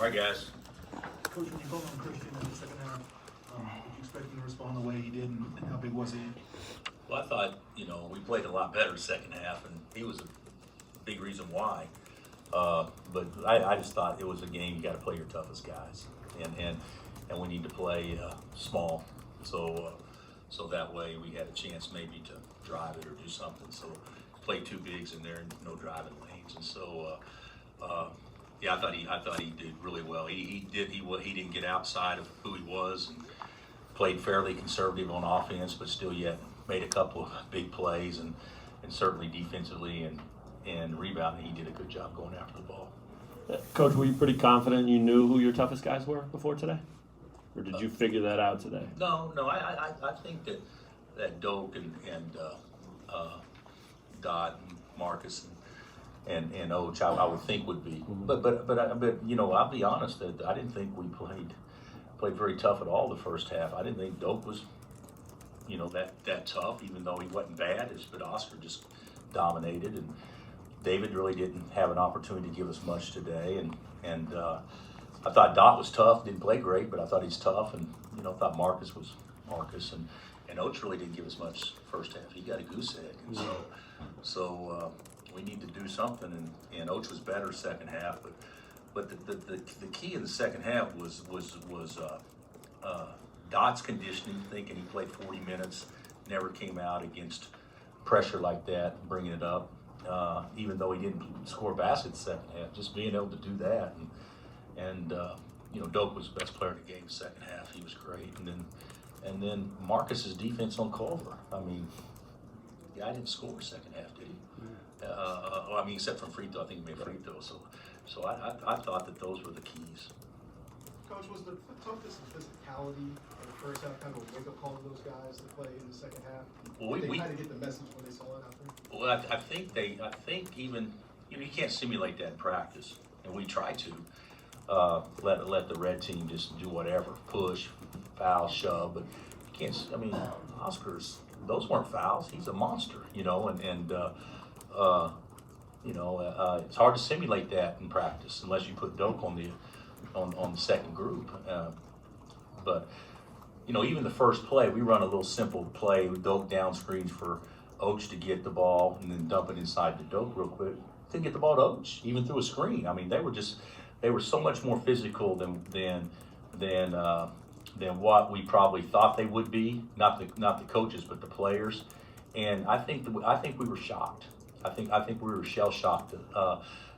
All right, guys. Coach, when you called on Christian in the second half, did you expect him to respond the way he did, and how big was he? Well, I thought, we played a lot better second half, and he was a big reason why. But I just thought it was a game you got to play your toughest guys, and we need to play small, so that way we had a chance maybe to drive it or do something. So play two bigs in there and no driving lanes, and so yeah, I thought he did really well. He didn't get outside of who he was, and played fairly conservative on offense, but still yet made a couple of big plays, and certainly defensively and rebounding, he did a good job going after the ball. Coach, were you pretty confident you knew who your toughest guys were before today? Or did you figure that out today? No, I think that Doak and Dot and Marcus and Oach, I would think would be. But I'll be honest, that I didn't think we played very tough at all the first half. I didn't think Doak was, that tough, even though he wasn't bad. But Oscar just dominated, and David really didn't have an opportunity to give us much today. And I thought Dot was tough, didn't play great, but I thought he's tough. And I thought Marcus was Marcus, and Oach really didn't give us much first half. He got a goose egg, and so we need to do something. And Oach was better second half, but the key in the second half was Dot's conditioning, thinking he played 40 minutes, never came out against pressure like that, bringing it up, even though he didn't score baskets second half, just being able to do that. And Doak was the best player in the game second half. He was great. And then Marcus's defense on Culver. I mean, the guy didn't score second half, did he? Except from free throw. I think he made free throws. So I thought that those were the keys. Coach, was the toughness and physicality in the first half kind of a wake-up call to those guys to play in the second half? Well, Did they kind of get the message when they saw it out there? Well, I think even, you can't simulate that in practice, and we try to let the red team just do whatever, push, foul, shove, but you can't. Oscar's, those weren't fouls. He's a monster, it's hard to simulate that in practice unless you put Doak on the second group. But even the first play, we run a little simple play. We Doak down screens for Oach to get the ball and then dump it inside to Doak real quick. Didn't get the ball to Oach, even through a screen. They were so much more physical than what we probably thought they would be. Not the coaches, but the players. And I think we were shocked. I think we were shell shocked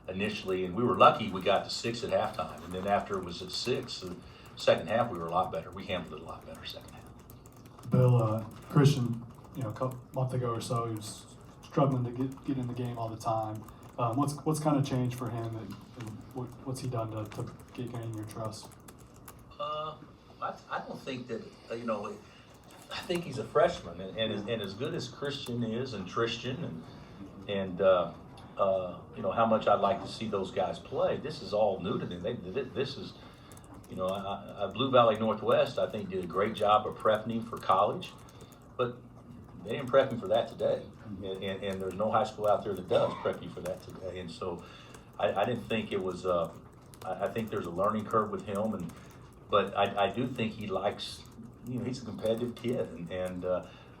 initially, and we were lucky we got to 6 at halftime. And then after it was at 6, the second half we were a lot better. We handled it a lot better second half. Bill, Christian, a month ago or so, he was struggling to get in the game all the time. What's kind of changed for him, and what's he done to gain your trust? I don't think that I think he's a freshman, and as good as Christian is, and Tristan, and how much I'd like to see those guys play. This is all new to them. This is, Blue Valley Northwest, I think, did a great job of prepping him for college, but they didn't prep him for that today. And there's no high school out there that does prep you for that today. And so I didn't think it was. I think there's a learning curve with him, but I do think he likes. He's a competitive kid, and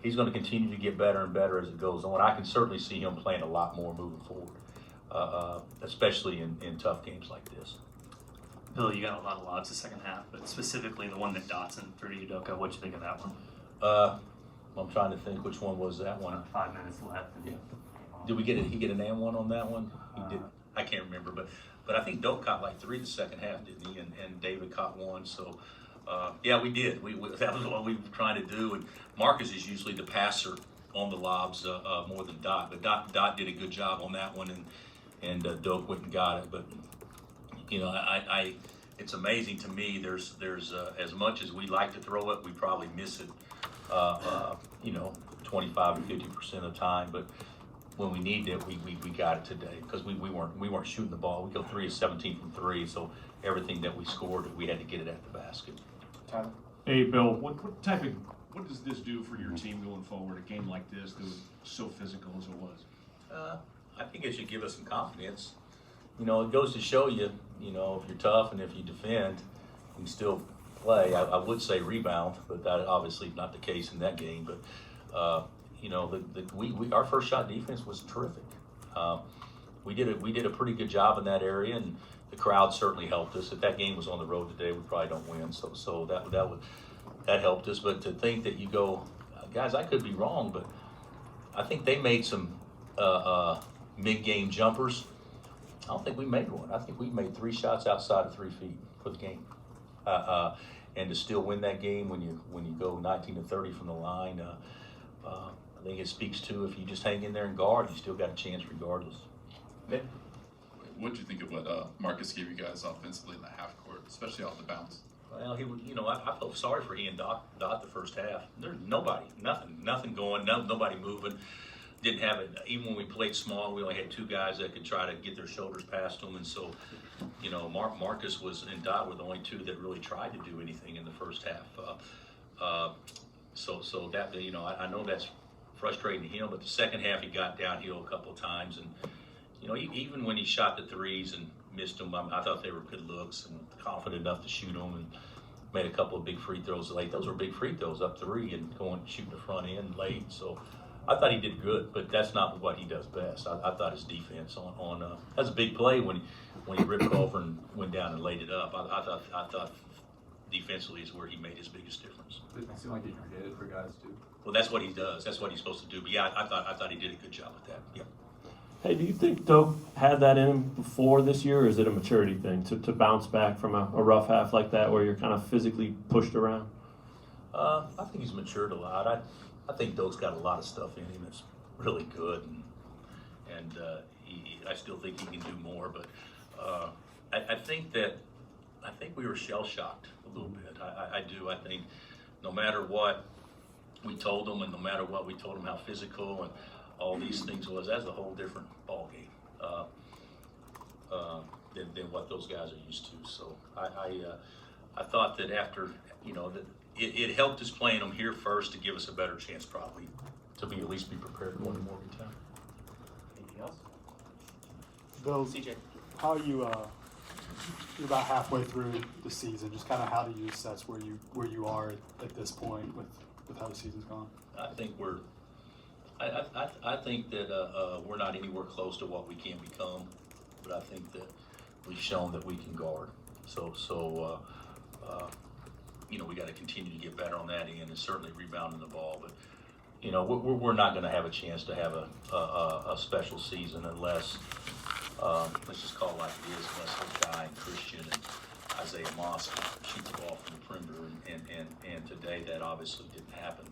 he's going to continue to get better and better as it goes on. I can certainly see him playing a lot more moving forward, especially in tough games like this. Bill, you got a lot of lobs the second half, but specifically the one that Dotson threw to Udoka. What'd you think of that one? I'm trying to think which one was that one. 5 minutes left. Yeah. Did he get an and one on that one? He did. I can't remember, but I think Doak caught like 3 the second half, didn't he? And David caught 1. So yeah, we did. That was what we were trying to do. And Marcus is usually the passer on the lobs more than Dot, but Dot did a good job on that one, and Doak went and got it. But it's amazing to me. There's as much as we like to throw it, we probably miss it. 25 to 50% of the time, but when we need it, we got it today because we weren't shooting the ball. We go 3 of 17 from 3, so everything that we scored, we had to get it at the basket. Tyler? Hey, Bill, what does this do for your team going forward? A game like this that was so physical as it was. I think it should give us some confidence. you know, it goes to show you, you know, if you're tough and if you defend, you can still play. I would say rebound, but that obviously not the case in that game. But you know, our first shot defense was terrific. We did a pretty good job in that area, and the crowd certainly helped us. If that game was on the road today, we probably don't win. So that helped us. But to think that you go, guys, I could be wrong, but I think they made some mid-game jumpers. I don't think we made one. I think we made 3 shots outside of 3 feet for the game. And to still win that game when you go 19-30 from the line, I think it speaks to if you just hang in there and guard, you still got a chance regardless. What did you think of what Marcus gave you guys offensively in the half court, especially off the bounce? Well, he would, you know, I felt sorry for he and Dot the first half. There's nothing going, nobody moving. Didn't have it. Even when we played small, we only had 2 guys that could try to get their shoulders past them, and so, you know, Marcus and Dot were the only 2 that really tried to do anything in the first half. So that, you know, I know that's frustrating to him, but the second half he got downhill a couple of times, and you know, even when he shot the threes and missed them, I thought they were good looks and confident enough to shoot them, and made a couple of big free throws late. Those were big free throws, up 3 and shooting the front end late. So I thought he did good, but that's not what he does best. I thought his defense on that was a big play when he ripped over and went down and laid it up. I thought defensively is where he made his biggest difference. Did it seem like he created for guys too? Well, that's what he does. That's what he's supposed to do. But yeah, I thought he did a good job with that. Yeah. Hey, do you think Doak had that in him before this year, or is it a maturity thing to bounce back from a rough half like that where you're kind of physically pushed around? I think he's matured a lot. I think Doak's got a lot of stuff in him that's really good, and I still think he can do more. But I think we were shell shocked a little bit. I do. I think no matter what we told them, and no matter what we told them how physical and all these things was, that's a whole different ball game than what those guys are used to. So I thought that after, you know, that it helped us playing them here first to give us a better chance probably to at least be prepared going to Morgantown. Anything else? Bill, CJ. how you you're about halfway through the season. Just kind of how do you assess where you are at this point with how the season's gone? I think I think that we're not anywhere close to what we can become, but I think that we've shown that we can guard. So you know, we got to continue to get better on that end, and certainly rebounding the ball. But you know, we're not going to have a chance to have a special season unless let's just call it like it is, unless Guy and Christian and Isaiah Moss shoot the ball from the perimeter, and today that obviously didn't happen.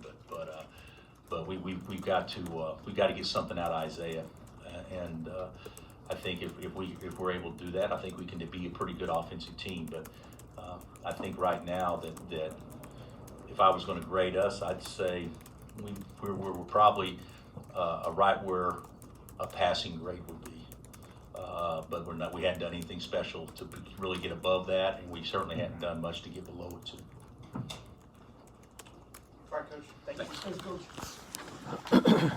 But we've got to get something out of Isaiah, and I think if we're able to do that, I think we can be a pretty good offensive team. But I think right now that if I was going to grade us, I'd say we're probably right where a passing grade would be. But we hadn't done anything special to really get above that, and we certainly hadn't done much to get below it too. All right, Coach. Thank you. Thanks, Coach.